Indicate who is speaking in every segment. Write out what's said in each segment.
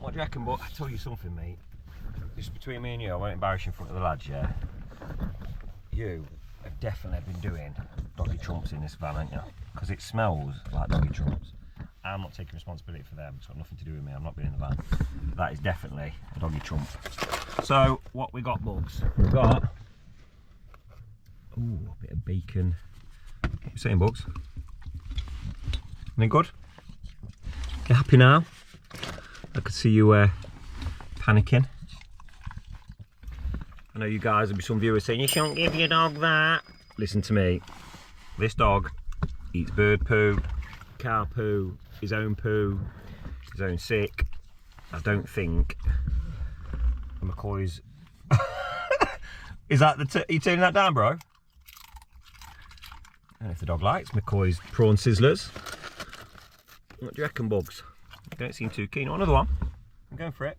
Speaker 1: What do you reckon? But I tell you something, mate. Just between me and you, I won't embarrass you in front of the lads, yeah? You have definitely been doing doggy trumps in this van, haven't you? Because it smells like doggy trumps. I'm not taking responsibility for them. It's got nothing to do with me. I'm not being in the van. That is definitely a doggy trump. So, what we got, Bugs? We've got... Ooh, a bit of bacon. What are you saying, Bugs? Any good? You happy now? I could see you panicking. I know you guys, there'll be some viewers saying, you shouldn't give your dog that. Listen to me. This dog eats bird poo, cow poo, his own sick. I don't think McCoy's... Is that the... Are you turning that down, bro? And if the dog likes McCoy's prawn sizzlers. What do you reckon, Bugs? You don't seem too keen. Oh, another one. I'm going for it.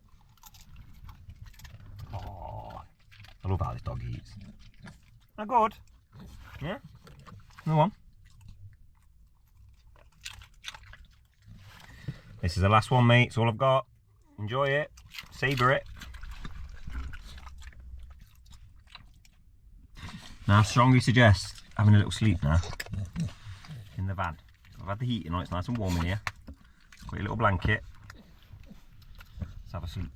Speaker 1: Oh, I love how this dog eats. Not good. Yeah? Another one. This is the last one, mate. It's all I've got. Enjoy it. Savour it. Now, I strongly suggest having a little sleep now in the van. I've had the heating on, it's nice and warm in here. Got your little blanket. Let's have a sleep.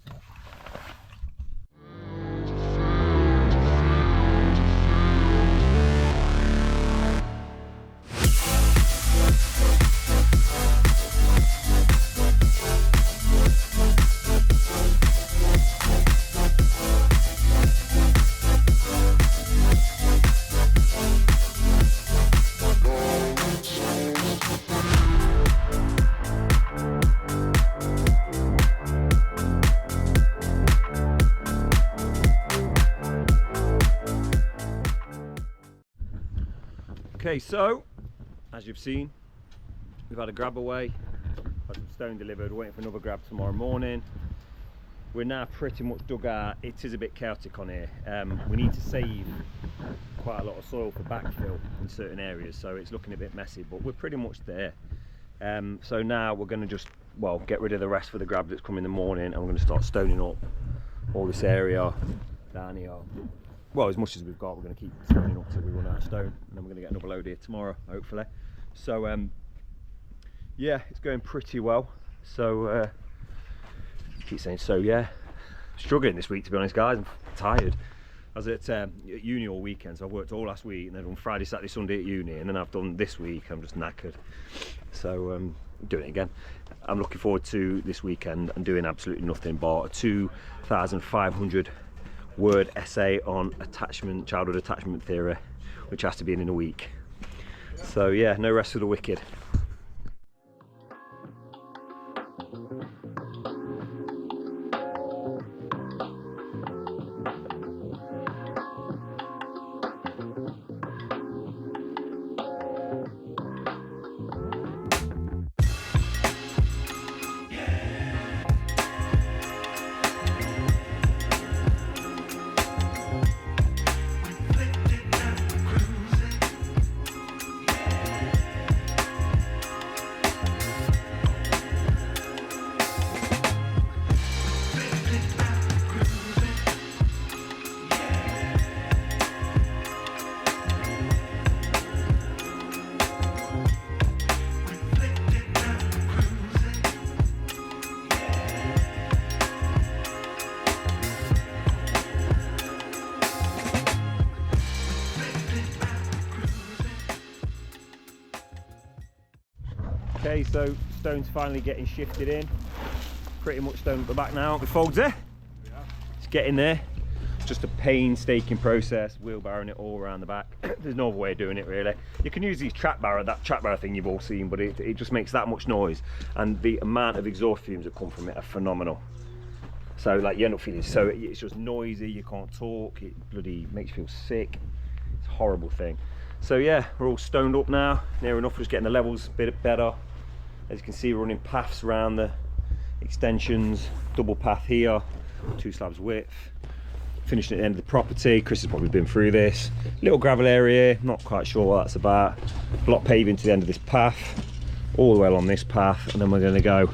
Speaker 1: Okay, so as you've seen, we've had a grab away, had some stone delivered, waiting for another grab tomorrow morning. We're now pretty much dug out. It is a bit chaotic on here. We need to save quite a lot of soil for backfill in certain areas, so it's looking a bit messy, but we're pretty much there. So now we're going to just, well, get rid of the rest for the grab that's coming in the morning, and we're going to start stoning up all this area down here. Well, as much as we've got, we're going to keep stoning up till we run out of stone, and then we're going to get another load here tomorrow, hopefully. So yeah, it's going pretty well. So keep saying so, yeah. Struggling this week, to be honest, guys. I'm tired. I was at uni all weekend, so I worked all last week, and then on Friday, Saturday, Sunday at uni, and then I've done this week. I'm just knackered. So I'm doing it again. I'm looking forward to this weekend and doing absolutely nothing but a 2,500 word essay on childhood attachment theory, which has to be in a week. So yeah, no rest for the wicked. Okay, so stone's finally getting shifted in. Pretty much stone at the back now. The folds there. Yeah. It's getting there. It's just a painstaking process, wheelbarrowing it all around the back. There's no other way of doing it, really. You can use these that trap barrow thing you've all seen, but it just makes that much noise, and the amount of exhaust fumes that come from it are phenomenal. So like you end up feeling so, it's just noisy, you can't talk, it bloody makes you feel sick. It's a horrible thing. So yeah, we're all stoned up now, near enough, just getting the levels a bit better. As you can see, we're running paths around the extensions, double path here, 2 slabs width. Finishing at the end of the property. Chris has probably been through this. Little gravel area, not quite sure what that's about. Block paving to the end of this path, all the way along this path, and then we're going to go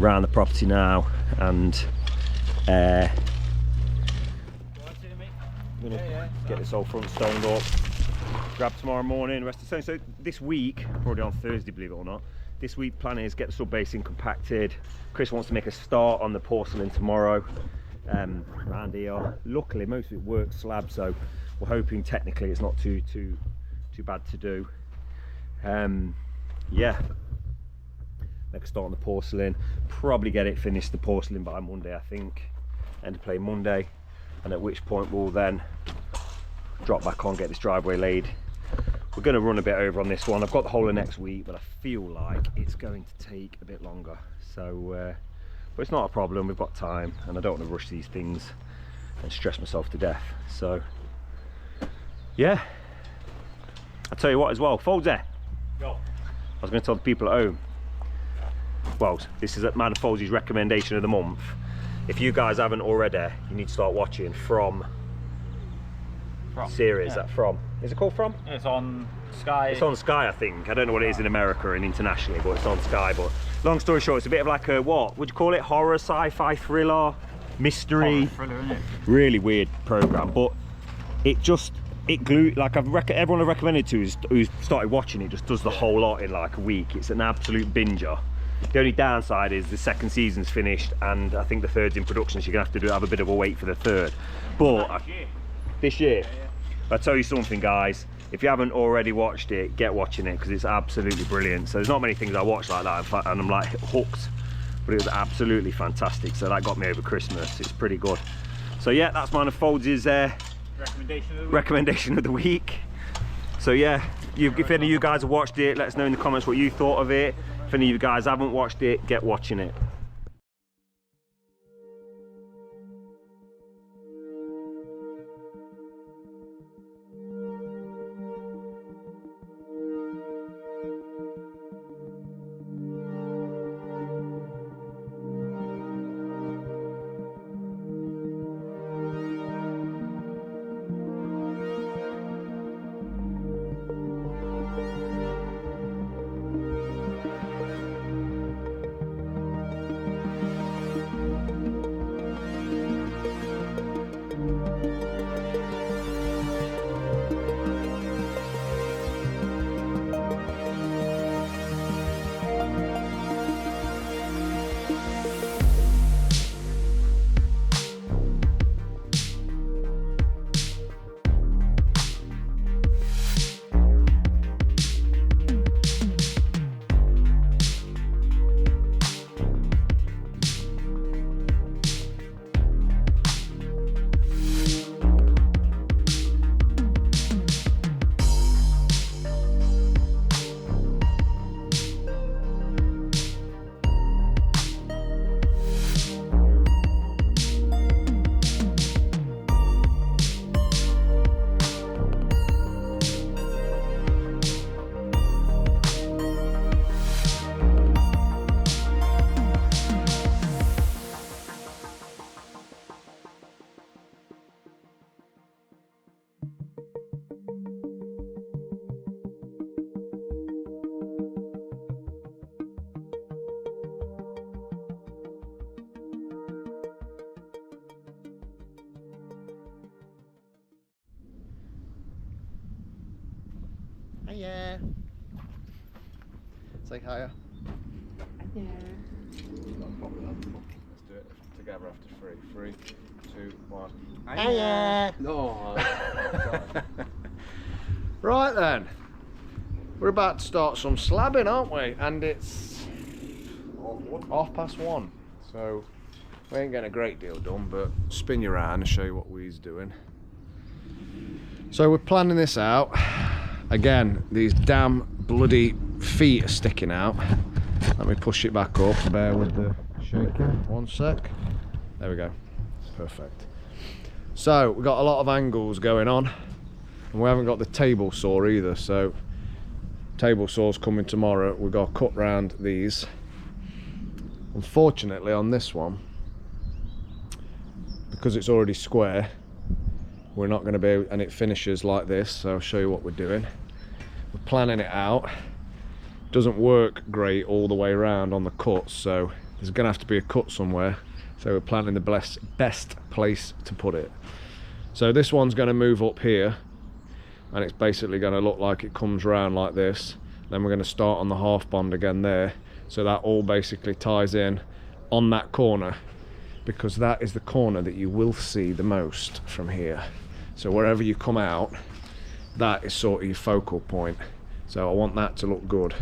Speaker 1: around the property now, and I'm gonna get this whole front stoned up, grab tomorrow morning, rest of the stone. So this week, already on Thursday, believe it or not, this week plan is get the sub-base in compacted. Chris wants to make a start on the porcelain tomorrow. Around here, luckily most of it works slab, so we're hoping technically it's not too bad to do. Yeah, make a start on the porcelain, probably get it finished, the porcelain, by Monday, I think, end of play Monday, and at which point we'll then drop back on, get this driveway laid. We're going to run a bit over on this one. I've got the whole of next week, but I feel like it's going to take a bit longer, so but it's not a problem, we've got time, and I don't want to rush these things and stress myself to death. So yeah, I'll tell you what as well, Folds there. Go. I was going to tell the people at home, well, this is Man Folds' recommendation of the month. If you guys haven't already, you need to start watching From series. Yeah. That From, is it called From?
Speaker 2: It's on Sky.
Speaker 1: It's on Sky, I think. I don't know what it is in America and internationally, but it's on Sky. But long story short, it's a bit of like a, what would you call it, horror, sci-fi, thriller, mystery.
Speaker 2: Horror thriller, isn't it?
Speaker 1: Really weird program, but it glued, like everyone I've recommended to who's started watching it just does the whole lot in like a week. It's an absolute binger. The only downside is the second season's finished, and I think the third's in production, so you're gonna have to have a bit of a wait for the third. But this year, yeah. I'll tell you something, guys, if you haven't already watched it, get watching it, because it's absolutely brilliant. So there's not many things I watch like that, and I'm like hooked, but it was absolutely fantastic. So that got me over Christmas. It's pretty good. So yeah, that's Man Folds' recommendation of the week. So yeah, if any of you guys have watched it, let us know in the comments what you thought of it. If any of you guys haven't watched it, get watching it.
Speaker 3: Hiya. Say hiya.
Speaker 4: Yeah.
Speaker 3: Let's do it together after three. 3, 2, 1.
Speaker 4: Hiya.
Speaker 3: No. Right then. We're about to start some slabbing, aren't we? And it's 1:30. So we ain't getting a great deal done, but spin you around and show you what we's doing. So we're planning this out. Again, these damn bloody feet are sticking out. Let me push it back up, bear with the shaking. 1 sec. There we go. Perfect. So we've got a lot of angles going on, and we haven't got the table saw either, so table saw's coming tomorrow. We've got to cut round these. Unfortunately on this one, because it's already square, we're not going to be able, and it finishes like this, so I'll show you what we're doing. We're planning it out. Doesn't work great all the way around on the cuts, so there's going to have to be a cut somewhere, so we're planning the best place to put it. So this one's going to move up here, and it's basically going to look like it comes round like this. Then we're going to start on the half bond again there, so that all basically ties in on that corner, because that is the corner that you will see the most from here. So wherever you come out, that is sort of your focal point. So I want that to look good.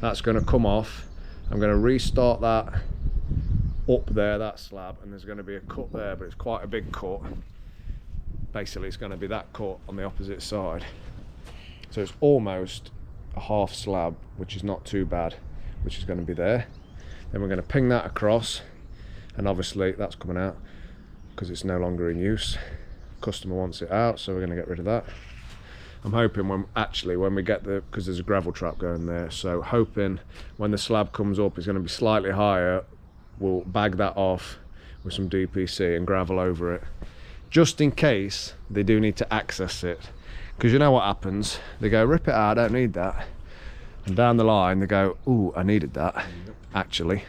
Speaker 3: That's going to come off. I'm going to restart that up there, that slab, and there's going to be a cut there, but it's quite a big cut. Basically it's going to be that cut on the opposite side. So it's almost a half slab, which is not too bad, which is going to be there. Then we're going to ping that across, and obviously that's coming out because it's no longer in use. Customer wants it out, so we're going to get rid of that. I'm hoping when we get because there's a gravel trap going there, so hoping when the slab comes up it's going to be slightly higher. We'll bag that off with some DPC and gravel over it, just in case they do need to access it, because you know what happens, they go rip it out, I don't need that, and down the line they go, ooh, I needed that. Actually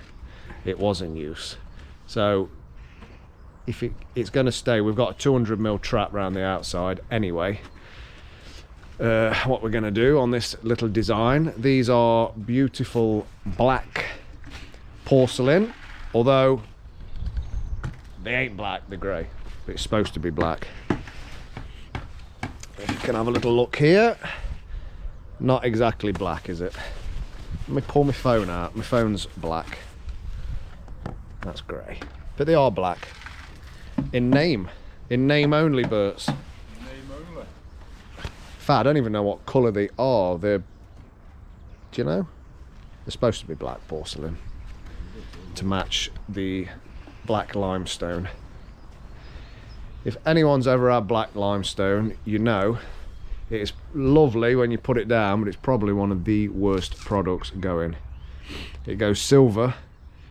Speaker 3: it was in use. So if it's going to stay, we've got a 200mm trap around the outside anyway. What we're going to do on this little design, these are beautiful black porcelain, although they ain't black, they're grey, but it's supposed to be black. If you can have a little look here, not exactly black, is it? Let me pull my phone out. My phone's black. That's grey, but they are black in name only, Berts. In fact, I don't even know what colour they are. Do you know? They're supposed to be black porcelain to match the black limestone. If anyone's ever had black limestone, you know it is lovely when you put it down, but it's probably one of the worst products going. It goes silver,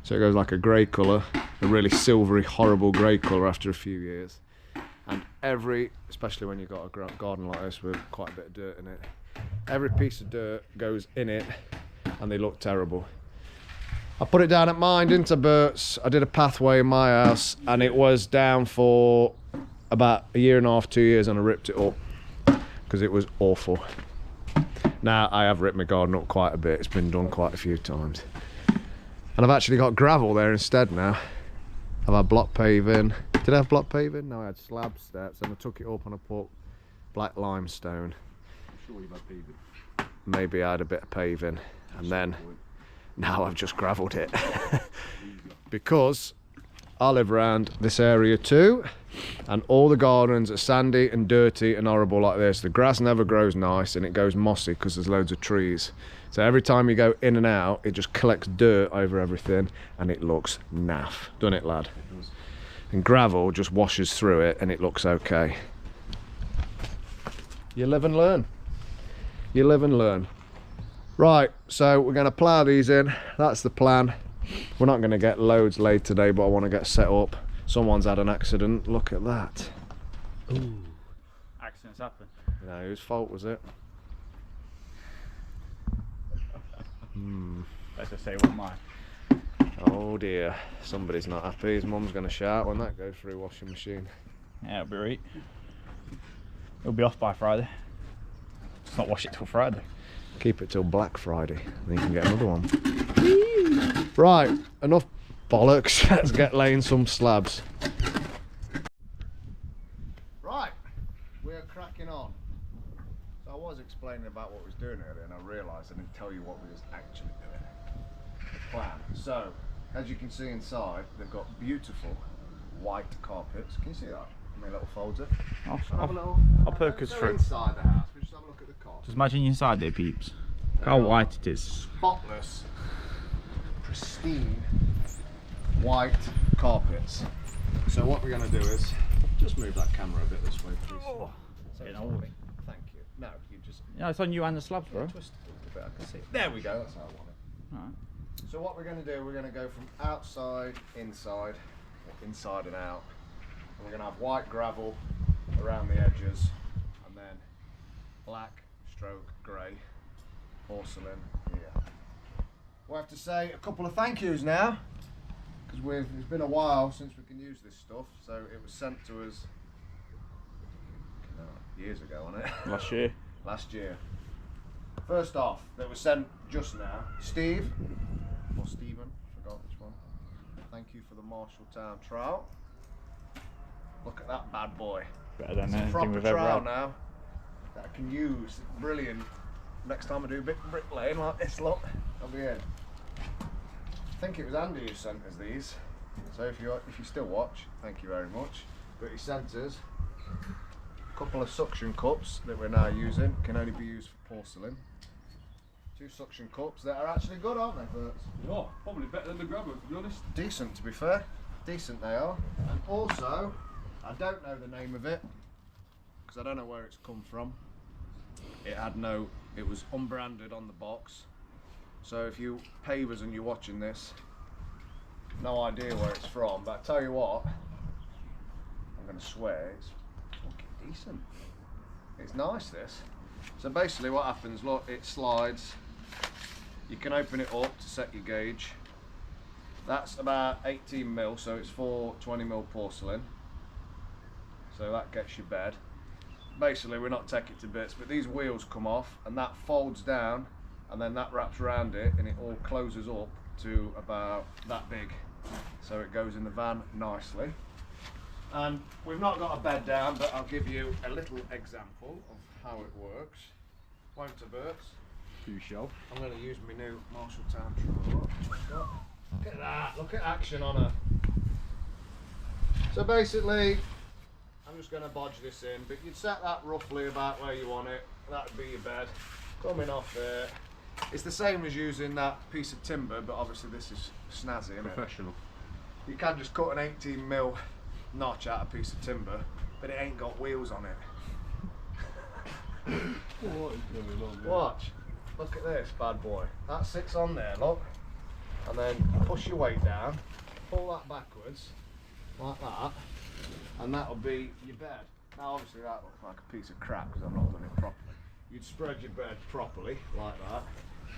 Speaker 3: so it goes like a grey colour, a really silvery, horrible grey colour after a few years. And especially when you've got a garden like this with quite a bit of dirt in it, every piece of dirt goes in it and they look terrible. I put it down at mine, didn't I, Berts? I did a pathway in my house and it was down for about 1.5 to 2 years, and I ripped it up because it was awful. Now I have ripped my garden up quite a bit, it's been done quite a few times. And I've actually got gravel there instead now. I've had block paving. Did I have block paving? No, I had slab steps, and I took it up and I put black limestone.
Speaker 2: I'm sure you've had paving.
Speaker 3: Maybe I had a bit of paving, and then now I've just gravelled it. Because I live around this area too, and all the gardens are sandy and dirty and horrible like this. The grass never grows nice and it goes mossy because there's loads of trees. So every time you go in and out, it just collects dirt over everything and it looks naff, doesn't it, lad?
Speaker 2: It does.
Speaker 3: And gravel just washes through it and it looks okay. You live and learn. You live and learn. Right, so we're going to plough these in. That's the plan. We're not going to get loads laid today, but I want to get set up. Someone's had an accident. Look at that.
Speaker 2: Ooh. Accidents happen.
Speaker 3: You know, whose fault was it?
Speaker 2: Let's just say what mine.
Speaker 3: Oh dear, somebody's not happy. His mum's going to shout when that goes through washing machine.
Speaker 2: Yeah, it'll be right. It'll be off by Friday. Just not wash it till Friday.
Speaker 3: Keep it till Black Friday, and then you can get another one. Right, enough bollocks. Let's get laying some slabs. Right, we're cracking on. So I was explaining about what we was doing earlier, and I realised I didn't tell you what we was actually doing. The plan. So, as you can see inside, they've got beautiful white carpets. Can you see that? My little folder.
Speaker 2: I'll poke us
Speaker 3: So
Speaker 2: through.
Speaker 3: inside the house, we just have a look at the cot.
Speaker 2: Just imagine you inside there, peeps. Look how white it is.
Speaker 3: Spotless, pristine, white carpets. So what we're going to do is just move that camera a bit this way, please.
Speaker 2: Oh.
Speaker 3: So
Speaker 2: Getting
Speaker 3: it's
Speaker 2: old.
Speaker 3: moving. Thank you. No, you just
Speaker 2: Yeah, it's on you and the slabs, bro.
Speaker 3: twist it a little bit. I can see. There we go. That's how I want it.
Speaker 2: Alright.
Speaker 3: So what we're going to do, we're going to go from outside, inside, or inside and out. And we're going to have white gravel around the edges, and then black stroke grey porcelain here. We'll have to say a couple of thank yous now. because it's been a while since we can use this stuff, so it was sent to us years ago, wasn't it?
Speaker 2: Last year.
Speaker 3: Last year. First off, that was sent just now. Steve, or Stephen, forgot which one. Thank you for the Marshalltown trout. Look at that bad boy.
Speaker 2: Better than
Speaker 3: It's a
Speaker 2: anything
Speaker 3: proper
Speaker 2: we've ever
Speaker 3: trout
Speaker 2: had.
Speaker 3: now that I can use. Brilliant. Next time I do a bit of bricklaying like this, look, I'll be in. I think it was Andy who sent us these. So if you still watch, thank you very much. But he sent us a couple of suction cups that we're now using. Can only be used for porcelain. 2 suction cups that are actually good, aren't they, Bert?
Speaker 5: Yeah, probably better than the grabber, to be honest.
Speaker 3: Decent, to be fair. Decent they are. And also, I don't know the name of it because I don't know where it's come from. It was unbranded on the box. So if you pavers and you're watching this, no idea where it's from, but I tell you what, I'm going to swear it's fucking decent. It's nice, this. So basically what happens, look, it slides. You can open it up to set your gauge. That's about 18 mil, so it's for 20 mil porcelain. So that gets your bed. Basically, we're not taking it to bits, but these wheels come off and that folds down and then that wraps around it and it all closes up to about that big. So it goes in the van nicely. And we've not got a bed down, but I'll give you a little example of how it works. Won't I, Bert?
Speaker 5: You shall.
Speaker 3: I'm going to use my new Marshalltown troll. Look at that, look at action on her. So basically, I'm just going to bodge this in, but you'd set that roughly about where you want it. That would be your bed. Coming off there. It's the same as using that piece of timber, but obviously this is snazzy, isn't it?
Speaker 5: Professional.
Speaker 3: You can just cut an 18 mil notch out of a piece of timber, but it ain't got wheels on it.
Speaker 5: What is going on there?
Speaker 3: Watch. Look at this bad boy. That sits on there, look. And then push your weight down, pull that backwards, like that, and that'll be your bed. Now obviously that looks like a piece of crap because I've not done it properly. You'd spread your bed properly, like that,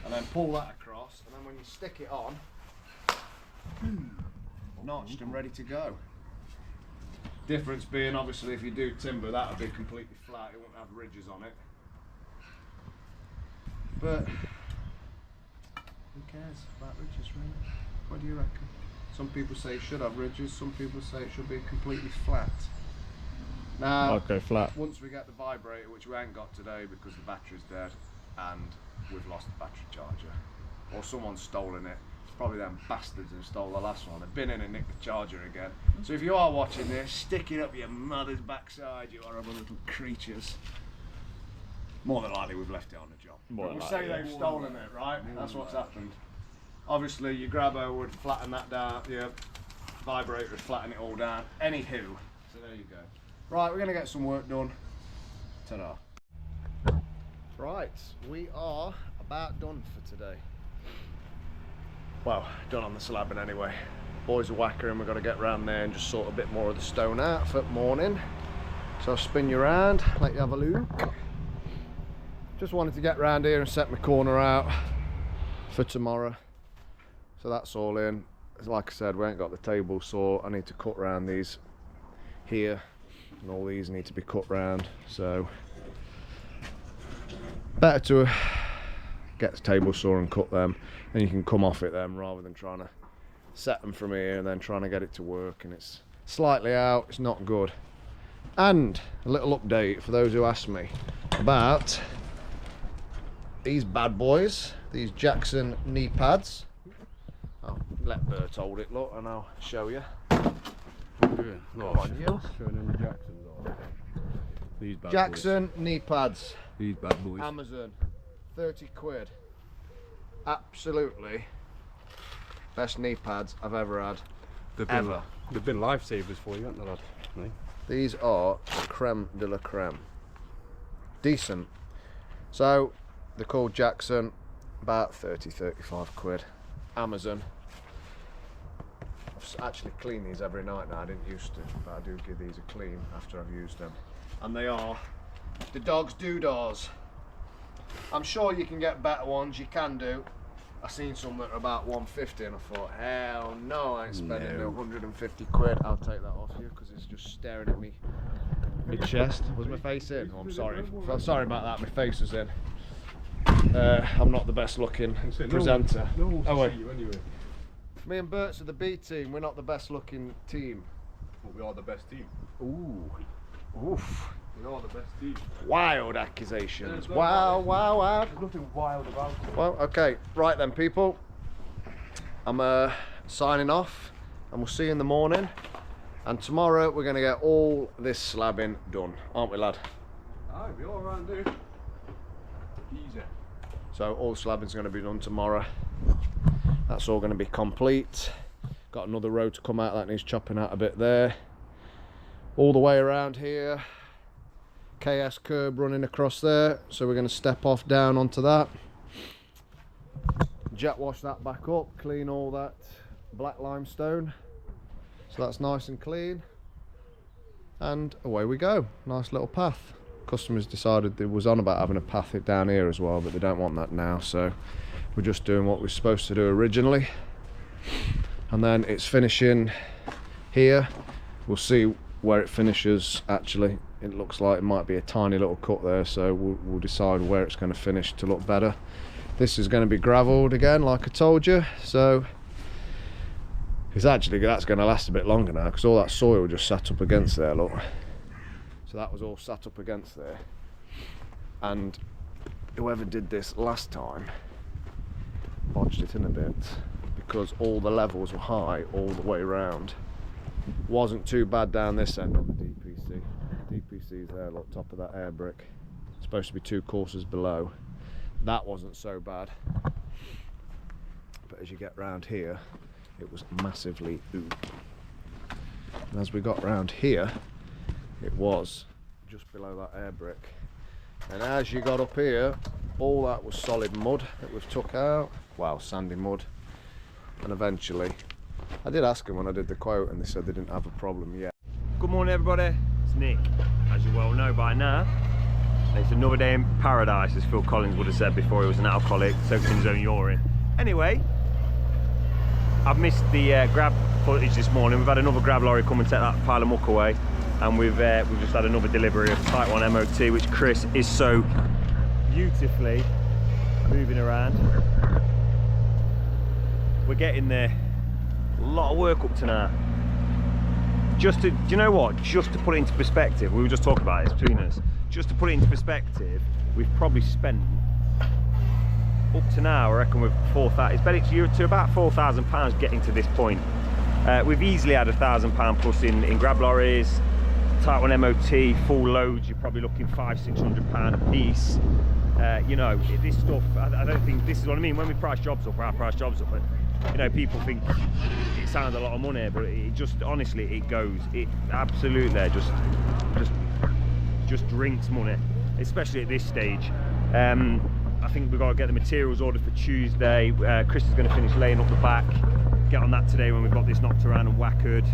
Speaker 3: and then pull that across, and then when you stick it on, notched and ready to go. Difference being obviously if you do timber, that would be completely flat, it won't have ridges on it. But who cares about ridges, really? What do you reckon? Some people say it should have ridges, some people say it should be completely flat. Now,
Speaker 2: I'd go flat.
Speaker 3: once we get the vibrator, which we ain't got today because the battery's dead and we've lost the battery charger, or someone's stolen it. It's probably them bastards who stole the last one. They've been in and nicked the charger again. So if you are watching this, stick it up your mother's backside, you horrible little creatures. More than likely we've left it on the job.
Speaker 2: More
Speaker 3: But
Speaker 2: than
Speaker 3: we'll say
Speaker 2: likely,
Speaker 3: they've stolen it, right? That's what's happened. Obviously your grabber would flatten that down, your vibrator would flatten it all down. Anywho, so there you go. Right, we're going to get some work done. Ta-da. Right, we are about done for today. Well, done on the slabbing anyway. Boys are whackering, we've got to get round there and just sort a bit more of the stone out for morning. So I'll spin you around, let you have a look. Just wanted to get round here and set my corner out for tomorrow. So that's all in. Like I said, we ain't got the table saw. I need to cut round these here. And all these need to be cut round, so better to get the table saw and cut them, and you can come off it then rather than trying to set them from here and then trying to get it to work and it's slightly out, it's not good. And a little update for those who asked me about these bad boys, these Jackson knee pads. I'll let Bert hold it, look, and I'll show you.
Speaker 5: No,
Speaker 3: Come on, you.
Speaker 5: showing them the Jacksons on. These bad
Speaker 3: Jackson knee pads.
Speaker 5: boys. These bad boys.
Speaker 3: Amazon, 30 quid. Absolutely best knee pads I've ever had.
Speaker 5: They've been lifesavers for you, haven't they, lad? No?
Speaker 3: These are the creme de la creme. Decent. So they're called Jackson, about 30-35 quid. Amazon. I've actually cleaned these every night now. I didn't used to, but I do give these a clean after I've used them. And they are the dog's doodahs. I'm sure you can get better ones, you can do. I seen some that are about 150 and I thought, hell no, I ain't spending 150 quid. I'll take that off you because it's just staring at me. My chest. Was my face in? Oh, I'm sorry. Sorry about that, my face was in. I'm not the best looking presenter.
Speaker 5: No one
Speaker 3: Oh,
Speaker 5: will
Speaker 3: wait.
Speaker 5: see you anyway.
Speaker 3: Me and Bert's are the B team, we're not the best looking team.
Speaker 5: But we are the best team.
Speaker 3: Ooh. Oof.
Speaker 5: We are the best team.
Speaker 3: Wild accusations.
Speaker 5: There's no
Speaker 3: Wow,
Speaker 5: wild.
Speaker 3: wow, wow.
Speaker 5: There's nothing wild about it.
Speaker 3: Well, okay, right then, people. I'm signing off, and we'll see you in the morning. And tomorrow we're going to get all this slabbing done, aren't we, lad?
Speaker 5: Aye, we all around there. Easy.
Speaker 3: So all the slabbing's going to be done tomorrow. That's all going to be complete. Got another road to come out that needs chopping out a bit there. All the way around here. KS curb running across there, so we're going to step off down onto that. Jet wash that back up, clean all that black limestone, so that's nice and clean, and away we go. Nice little path. Customers decided they was on about having a path down here as well, but they don't want that now, so we're just doing what we're supposed to do originally. And then it's finishing here. We'll see where it finishes. Actually, it looks like it might be a tiny little cut there, so we'll decide where it's going to finish to look better. This is going to be gravelled again, like I told you, so it's actually, that's going to last a bit longer now because all that soil just sat up against there, look. So that was all sat up against there, and whoever did this last time bodged it in a bit because all the levels were high all the way around. Wasn't too bad down this end on the DPC. DPC's there, look, top of that air brick. It's supposed to be 2 courses below. That wasn't so bad. But as you get round here, it was massively ooh. And as we got round here, it was just below that air brick. And as you got up here, all that was solid mud that we've took out. Well, sandy mud. And eventually, I did ask them when I did the quote and they said they didn't have a problem yet.
Speaker 1: Good morning, everybody. It's Nick. As you well know by now, it's another day in paradise, as Phil Collins would have said before he was an alcoholic, soaked in his own urine. Anyway, I've missed the grab footage this morning. We've had another grab lorry come and take that pile of muck away, and we've just had another delivery of Type 1 MOT, which Chris is so beautifully moving around. We're getting there. A lot of work up to now. Just to, do you know what? Just to put it into perspective, we were just talking about this between us. Just to put it into perspective, we've probably spent up to now, I reckon, with 4,000. It's better to about £4,000 getting to this point. We've easily had £1,000 plus in grab lorries, Type 1 MOT, full loads. You're probably looking £500–600 a piece. You know, this stuff. I don't think this is what I mean when we price jobs up. Our price jobs up. You know, people think it sounds a lot of money, but it just, honestly, it goes. It absolutely just drinks money, especially at this stage. I think we've got to get the materials ordered for Tuesday. Chris is going to finish laying up the back, get on that today when we've got this knocked around and whackered.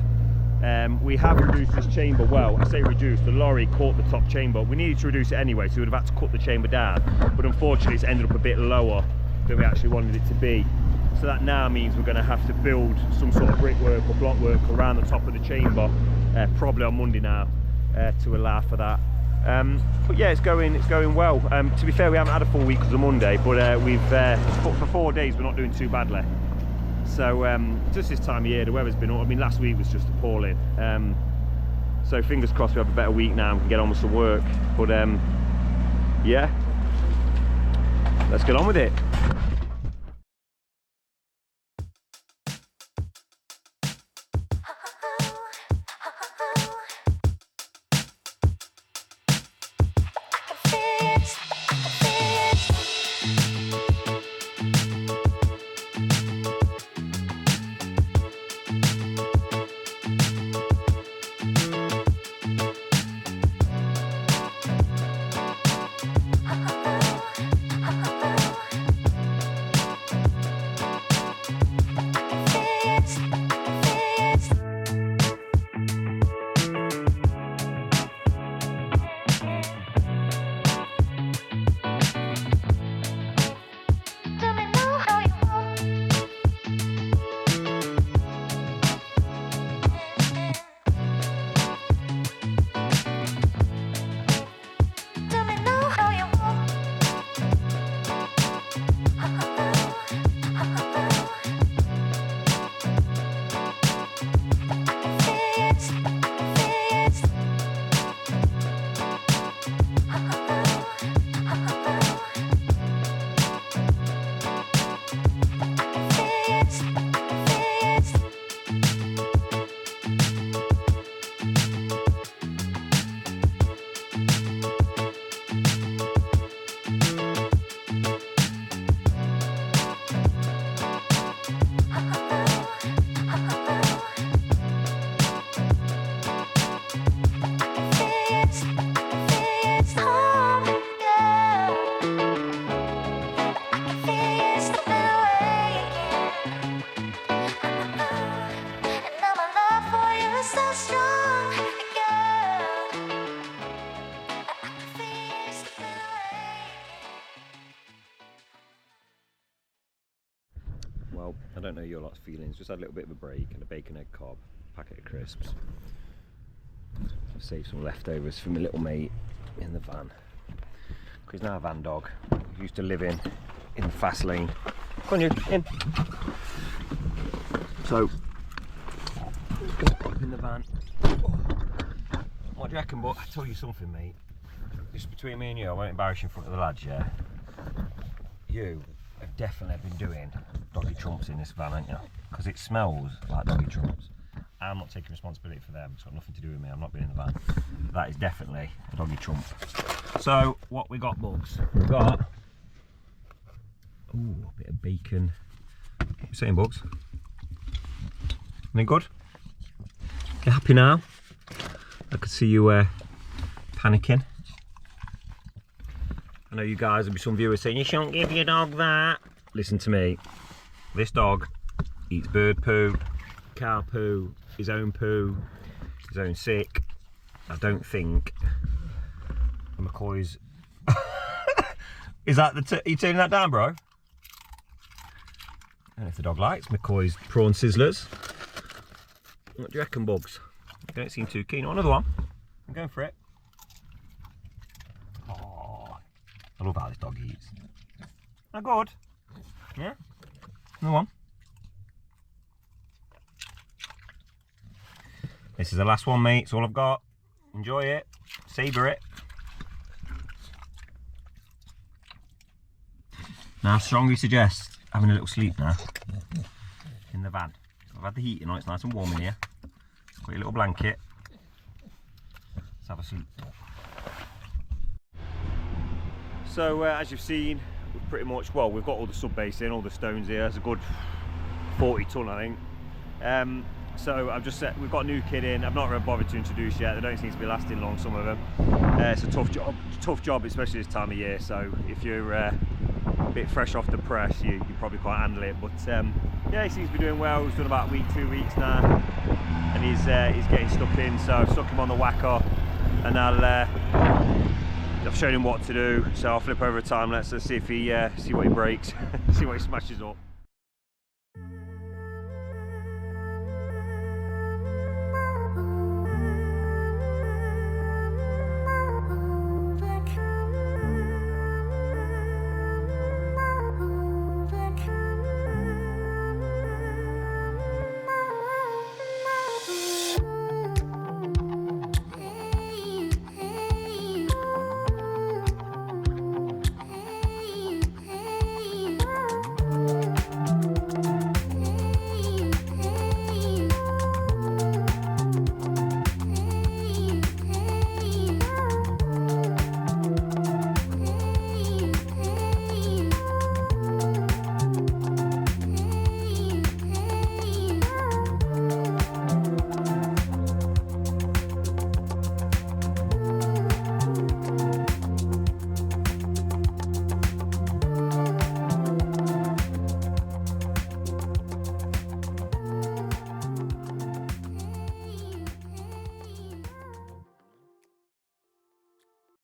Speaker 1: We have reduced this chamber. Well, I say reduced, the lorry caught the top chamber. We needed to reduce it anyway, so we would have had to cut the chamber down, but unfortunately it's ended up a bit lower than we actually wanted it to be. So that now means we're going to have to build some sort of brickwork or block work around the top of the chamber, probably on Monday now, to allow for that. But yeah, it's going well. To be fair, we haven't had a full week because of Monday, but we've for 4 days we're not doing too badly. So just this time of year, the weather's been, I mean, last week was just appalling. So fingers crossed we have a better week now and can get on with some work. But yeah, let's get on with it.
Speaker 6: feel so strong again. I feel so brave.
Speaker 1: Well, I don't know your lot's feelings. Just had a little bit of a break and a bacon egg cob, packet of crisps. I've saved some leftovers for my little mate in the van. He's now a van dog. He used to live in the fast lane. Come on, you in. So, just pop in the van. What do you reckon? But I tell you something, mate. Just between me and you, I won't embarrass you in front of the lads, yeah. You have definitely been doing doggy trumps in this van, haven't you? Because it smells like doggy trumps. I'm not taking responsibility for them. It's got nothing to do with me. I'm not being in the van. That is definitely a doggy trump. So, what we got, Bugs? We've got a bit of bacon. What are you saying, Bugs? Any good? You happy now? I could see you panicking. I know you guys will be some viewers saying you shouldn't give your dog that. Listen to me. This dog eats bird poo, cow poo, his own sick. I don't think McCoy's. Is that the? Are you turning that down, bro? And if the dog likes McCoy's prawn sizzlers, what do you reckon, Bugs? You don't seem too keen. Oh, another one. I'm going for it. Oh, I love how this dog eats. Oh, good. Yeah. Another one. This is the last one, mate. It's all I've got. Enjoy it. Savour it. Now, I strongly suggest having a little sleep now in the van. I've had the heating on, it's nice and warm in here. Got your little blanket. Let's have a sleep. So, as you've seen, we've pretty much, well, we've got all the subbase in, all the stones here. It's a good 40 ton, I think. So I've just said we've got a new kid in. I've not really bothered to introduce yet. They don't seem to be lasting long, some of them. It's a tough job, especially this time of year. So if you're a bit fresh off the press, you probably can't handle it. But yeah, he seems to be doing well. He's done about a week, 2 weeks now, and he's getting stuck in. So I've stuck him on the whacker, and I've shown him what to do. So I'll flip over a time lapse. Let's see if he see what he breaks, see what he smashes up.